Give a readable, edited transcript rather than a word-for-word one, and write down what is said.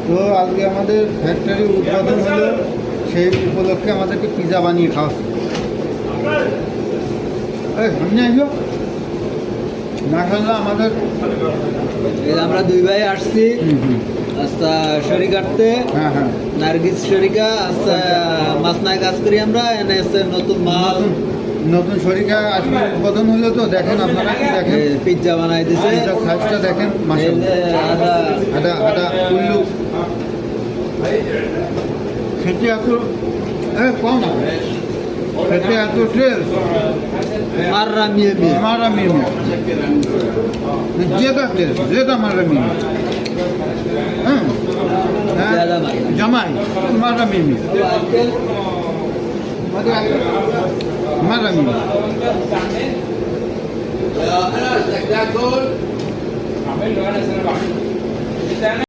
তো আজকে আমাদের ফ্যাক্টরি উদ্বোধন হলো, সেই উপলক্ষে আমাদেরকে পিজা বানিয়ে খাওয়াচ্ছে। সামনে আসো। মাশাআল্লাহ আমাদের আমরা দুই ভাই আসছি আচ্ছা শরী কাটতে। হ্যাঁ হ্যাঁ নার্গিস শরিকা আচ্ছা মাছ নাই কাজ করি আমরা এনে এসে নতুন মাল নতুন শরিকা আজকে উদ্বোধন হলো, তো দেখেন আপনারা দেখেন পিৎজা বানাই দিছে। সাইজটা দেখেন এই মাশাআল্লাহ। যে আদা আদা উল্লু খেতে এত কম, খেতে এত তেল মাররা মিয়ে মিয়ে মারা মিমি যেটা মারা মিমি হ্যাঁ ज़्यादा मारा। জামাই মারা মিমি মারা মিমি انا استكتاك دول عامل له انا سنه بعمل